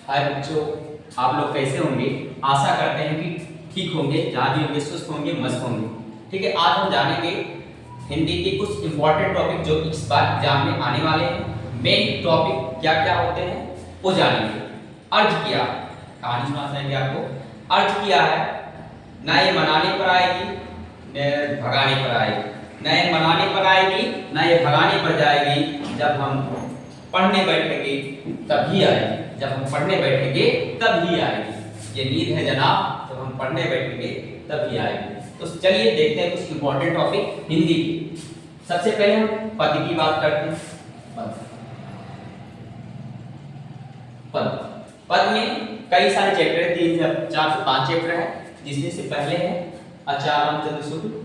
हाय बच्चों, आप लोग कैसे होंगे। आशा करते हैं कि ठीक होंगे, जहाँ भी होंगे सुस्त होंगे, मस्त होंगे। ठीक है, आज हम जानेंगे हिंदी के कुछ इंपॉर्टेंट टॉपिक जो इस बार एग्जाम में आने वाले हैं। मेन टॉपिक क्या क्या होते हैं वो जानेंगे। अर्ज किया, कहानी सुना देंगे आपको। अर्ज किया है, ना ये मनाने पर आएगी न भगाने पर आएगी, न ये मनाने पर आएगी ना ये भगाने पर जाएगी। जब हम पढ़ने बैठेंगे तभी आएगी, जब हम पढ़ने बैठेंगे तभी आएगी। ये नींद है जनाब, जब हम पढ़ने बैठेंगे तभी आएगी। तो चलिए देखते हैं कुछ इंपॉर्टेंट टॉपिक हिंदी की। सबसे पहले हम पद की बात करते हैं। पद पद पद में कई सारे चैप्टर है, 3 से 4 से 5 चैप्टर है, जिसमें से पहले है आचार्य रामचंद्र शुक्ल।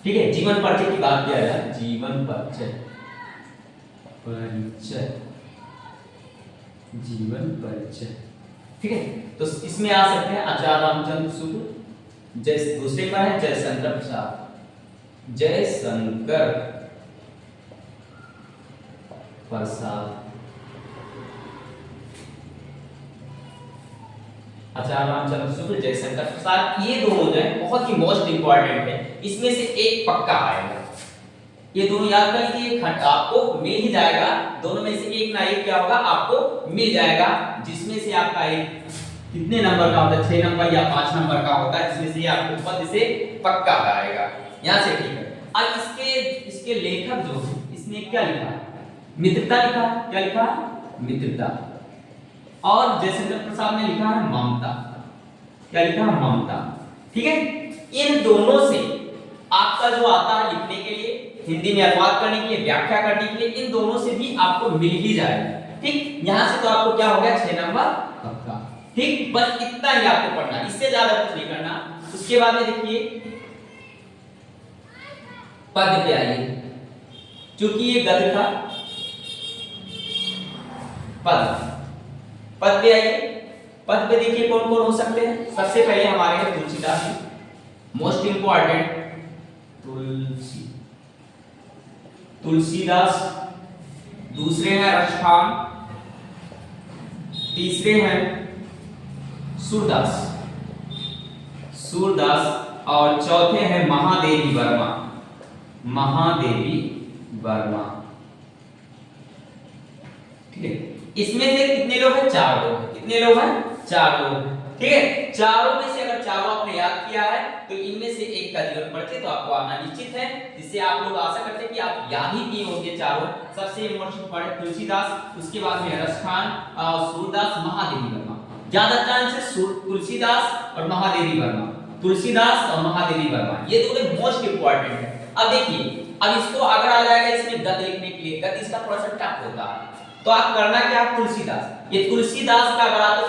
ठीक है, जीवन परिचय की बात किया जाए, जीवन परिचय जीवन परिचय। ठीक है, तो इसमें आ सकते हैं आचार्य रामचंद्र शुक्ल। जैसे दूसरे पर है जयशंकर प्रसाद, जयशंकर प्रसाद। आचार्य रामचंद्र शुक्ल, जयशंकर प्रसाद, ये दोनों जो है बहुत ही मोस्ट इंपॉर्टेंट है। इसमें से एक पक्का आएगा, ये दोनों याद कर लीजिए, आपको मिल ही जाएगा। दोनों में से एक ना एक क्या होगा, आपको मिल जाएगा। जिसमें से आपका एक कितने नंबर का होता है, 6 नंबर या 5 नंबर का होता है, जिसमें से आपको पद से पक्का आएगा। यहां से ठीक है। अब इसके लेखक जो है, इसने क्या लिखा है, मित्रता लिखा है। क्या लिखा है, मित्रता। और जयशंकर प्रसाद ने लिखा है ममता। क्या लिखा है, ममता। ठीक है, इन दोनों से आपका जो आता है लिखने के लिए, हिंदी में अनुवाद करने के लिए, व्याख्या करने के लिए, इन दोनों से भी आपको मिल ही जाएगा। ठीक, यहां से तो आपको क्या हो गया, 6 नंबर पक्का। ठीक, बस इतना ही आपको पढ़ना, इससे ज्यादा कुछ नहीं करना। उसके बाद में देखिए पद पे आइए, क्योंकि ये गद्य था। पद पे आइए। पद पे देखिए कौन कौन हो सकते हैं। सबसे पहले हमारे हैं तुलसीदास जी, मोस्ट इंपॉर्टेंट। तुलसीदास। दूसरे हैं रसखान, तीसरे हैं सूरदास, और चौथे हैं महादेवी वर्मा, महादेवी वर्मा। ठीक है, इसमें से कितने लोग हैं, 4 लोग हैं। कितने लोग हैं, 4 लोग। ठीक है, चारों में से अगर चारों आपने याद किया है तो इनमें से एक का जीवन परिचय तो आपको आना निश्चित है, जिससे आप लोग आशा करते हैं कि आप याद ही किए होंगे चारों। सबसे इंपॉर्टेंट तुलसीदास, उसके बाद में रसखान, सूरदास, महादेवी वर्मा। ज्यादा चांस है तुलसीदास और महादेवी वर्मा, तुलसीदास और महादेवी वर्मा, ये दोनों मोस्ट इंपॉर्टेंट है। अब देखिए, अब इसको अगर आ जाएगा इसमें गद्य लिखने के लिए, गद्य इसका थोड़ा सा टफ होता है, तो आप करना क्या, तुलसीदास। ये तुलसीदास का बड़ा तो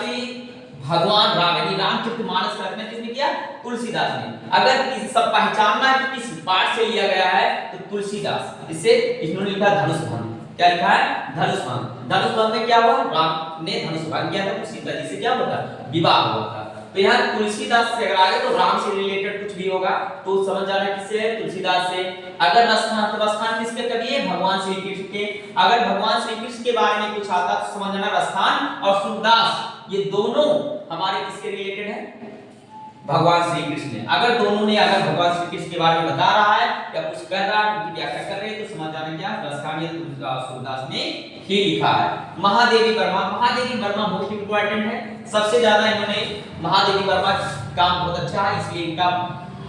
भगवान राम यानी रामचरितमानस का रचना किसने किया, तुलसीदास ने। अगर सब पहचानना है कि किस पाठ से लिया गया है तो तुलसीदास। इससे इन्होंने लिखा धनुष भंग। क्या लिखा है, धनुष भंग। धनुष भंग में क्या हुआ, राम ने धनुष भंग किया था, तो सीता जी से क्या होता, विवाह हुआ था। तो यहाँ तुलसीदास से अगर आगे तो राम से रिलेटेड कुछ भी होगा तो समझ जाना किससे है, तुलसीदास से। अगर रसखान, तो रसखान किसके कवि है, भगवान श्री कृष्ण के। अगर भगवान श्री कृष्ण के बारे में कुछ आता तो समझ जाना रसखान और सूरदास, ये दोनों हमारे किसके रिलेटेड है, भगवान श्री कृष्ण। अगर दोनों ने अगर भगवान श्री कृष्ण के बारे में बता रहा है या कुछ कर रहा है, उनकी व्याख्या कर रहे हैं, तो समझ जाना क्या, रसखान या सूरदास ने ही लिखा है। महादेवी वर्मा, महादेवी वर्मा मोस्ट इंपॉर्टेंट है। सबसे ज्यादा इन्होंने महादेवी वर्मा काम बहुत अच्छा है, इसलिए इनका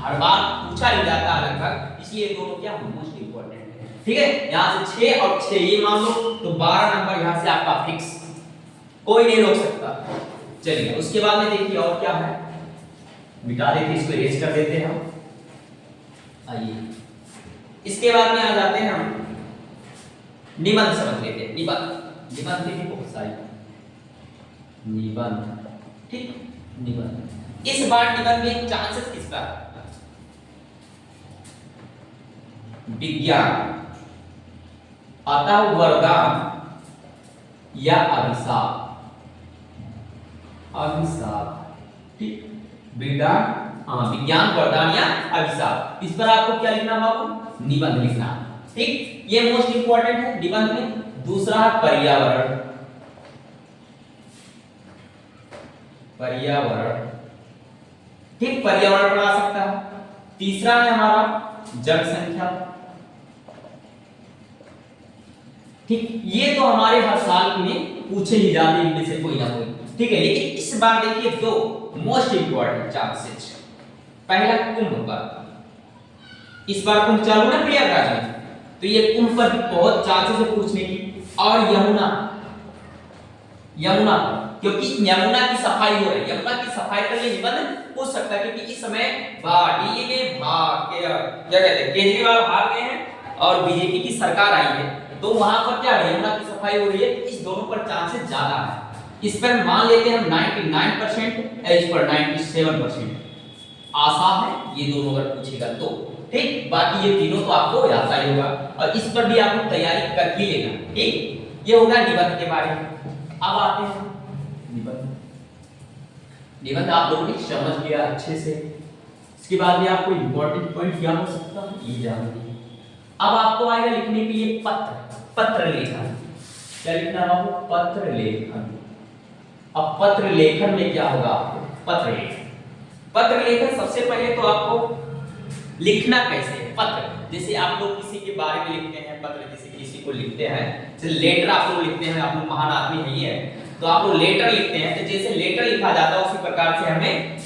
हर बार पूछा ही जाता है लगभग, इसलिए दोनों क्या मोस्ट इंपॉर्टेंट है। ठीक है, यहां से 6 और 6 ये मान लो तो 12 नंबर यहां से आपका फिक्स, कोई नहीं रोक सकता। चलिए उसके बाद में देखिए और क्या है, मिटा देते, इसको इरेज कर देते हैं हम। आइए इसके बाद में आ जाते हैं हम निबंध समझ लेते हैं। निबंध देखिए बहुत सारी निबंध। ठीक, निबंध। इस बार निबंध में चांसेस किसका, विज्ञान, अतः वरदान या अभिशाप। ठीक, विज्ञान, वरदान या अभिशाप। इस पर आपको क्या लिखना होगा, निबंध लिखना। ठीक, ये मोस्ट इंपॉर्टेंट है निबंध में। दूसरा है पर्यावरण, पर्यावरण, ठीक, पर्यावरण पढ़ा सकता है। तीसरा है हमारा जनसंख्या, ठीक, ये तो हमारे हर साल में पूछे ही जाते हैं इनमें से कोई ना कोई, ठीक है। लेकिन इस बार देखिए दो मोस्ट इंपॉर्टेंट चांसेस। पहला कुंभ पर, इस बार कुंभ चालू ना प्रयागराज में, तो ये कुंभ पर भी बहुत चांसेस है पूछने की। और यमुना, यमुना, क्योंकि यमुना की सफाई हो रही है, यमुना की सफाई पर ये निबंध पूछ सकता है, क्योंकि इस समय दिल्ली में क्या कहते हैं केजरीवाल हार गए हैं और बीजेपी की सरकार आई है, तो वहां पर क्या है यमुना की सफाई हो रही है, इस दोनों पर चांसेस ज्यादा है। इस पर मान लेते हैं हम 99%, इस पर 97% आशा है ये दोनों अगर पूछेगा तो, ठीक। बाकी ये तीनों तो आपको आता ही होगा और इस पर भी आपको तैयारी कर ही लेना, ठीक। ये होगा निबंध के बारे में। अब आते हैं निबंध। निबंध आप लोगों ने समझ लिया अच्छे से, इसके बाद में आपको इंपॉर्टेंट पॉइंट क्या हो सकता है ये जान लीजिए। अब आपको आएगा लिखने के लिए पत्र, पत्र लेखन। क्या लिखना है आपको? पत्र लेखन। अब पत्र लेखन में क्या होगा आपको? पत्र लेखन, पत्र लेखन सबसे पहले तो आपको लिखना कैसे है पत्र, जैसे आप लोग किसी के बारे में लिखते हैं पत्र, जैसे किसी को लिखते हैं, जैसे लेटर आप लोग लिखते हैं, आप लोग महान आदमी नहीं है तो आप लोग लेटर लिखते हैं, तो जैसे लेटर लिखा जाता है उसी प्रकार से हमें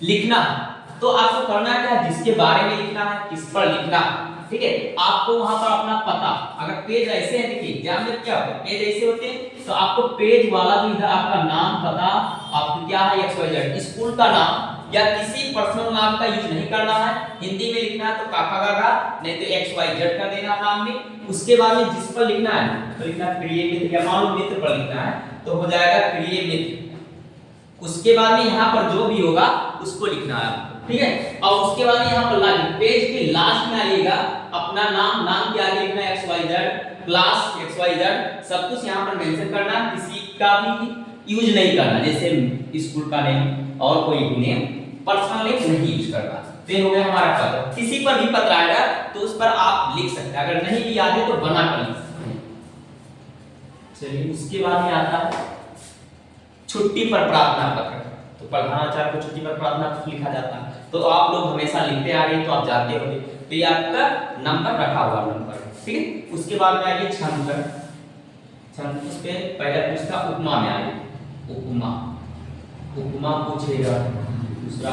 लिखना है। तो आपको करना क्या है, जिसके बारे में लिखना है, किस पर लिखना है, ठीक है। आपको वहां पर अपना पता, अगर पेज ऐसे है, देखिए एग्जाम में क्या होता है पेज ऐसे होते हैं, तो आपको पेज वाला जो इधर आपका नाम पता, आपको क्या है XYZ स्कूल का नाम या किसी पर्सनल नाम का यूज नहीं करना है। हिंदी में लिखना है तो काका काका, नहीं तो XYZ कर देना नाम में। उसके बाद में जिस पर लिखना है तो लिखना प्रिय मित्र, या मान लो मित्र पर लिखना है तो हो जाएगा प्रिय मित्र। उसके बाद में यहाँ पर जो भी होगा उसको लिखना है, ठीक है। और उसके बाद में यहाँ पर लास्ट पेज के लास्ट में आइएगा अपना नाम, नाम के आगे लिखना XYZ, क्लास XYZ, सब कुछ यहाँ पर मेंशन करना, किसी का भी यूज नहीं करना, जैसे स्कूल का नेम और कोई भी नेम, पर्सनल नेम नहीं यूज करना। तो हो गया हमारा पत्र। किसी पर भी पत्र आएगा तो उस पर आप लिख सकते हैं, अगर नहीं भी याद है तो बना कर लिख सकते हैं। चलिए उसके बाद में आता है छुट्टी पर प्रार्थना पत्र। तो प्रधानाचार्य को छुट्टी पर प्रार्थना पत्र लिखा जाता है, तो आप लोग हमेशा लिखते आ रहे हैं तो आप जानते होंगे, तो ये आपका नंबर रखा हुआ नंबर, ठीक है। उसके बाद में आइए छंद पर। छंद उस पे पहला पूछता उपमा में आइए, उपमा, उपमा पूछेगा। दूसरा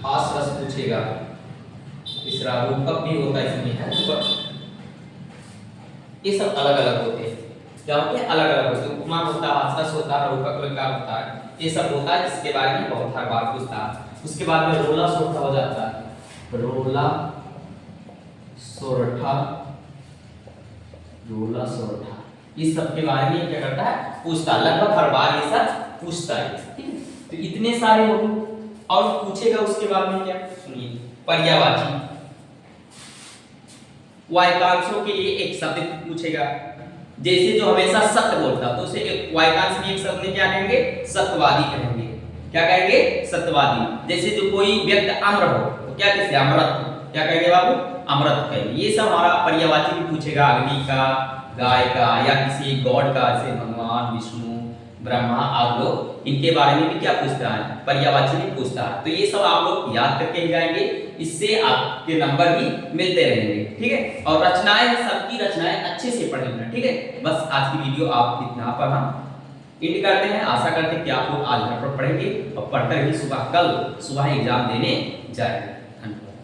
आसरस पूछेगा। तीसरा रूपक भी होता है इसमें, है रूपक। ये सब अलग अलग होते हैं, क्या होते हैं अलग अलग होते हैं। उपमा होता है, आसरस होता है, रूपक अलंकार होता है, ये सब होता है जिसके बारे में बहुत हर बार पूछता है। उसके बाद में रोला सोरठा हो जाता है, रोला सोरठा, रोला सोरठा, इस सब के बारे में क्या करता है पूछता है, लगभग हर बार ये सब पूछता है, ठीक है। तो इतने सारे हो गए और पूछेगा उसके बाद में क्या, सुनिए पर्यायवाची, वाक्यांशों के लिए एक शब्द पूछेगा, जैसे जो हमेशा सत्य बोलता तो उसे वाक्यांश में एक शब्द में क्या कहेंगे, सत्यवादी कहेंगे। क्या कहेंगे, सत्यवादी। जैसे जो कोई व्यक्ति अम्र हो तो क्या कहते हैं, अमृत, क्या कहेंगे बाबू, अमृत कहेंगे। ये सब हमारा पर्यायवाची भी पूछेगा, अग्नि का, गाय का, या किसी गॉड का, जैसे भगवान विष्णु ब्रह्मा आप लोग, इनके बारे में भी क्या पूछता है, पर्यायवाची भी पूछता है। तो ये सब आप लोग याद करके ही जाएंगे, इससे आपके नंबर भी मिलते रहेंगे, ठीक है। और रचनाएं, सबकी रचनाएं अच्छे से पढ़ लेना, ठीक है। बस आज की वीडियो आप इतना पर हम एंड करते हैं। आशा करते हैं कि आप लोग आज घर पर पढ़ेंगे और पढ़कर ही सुबह कल सुबह एग्जाम देने जाएंगे। धन्यवाद।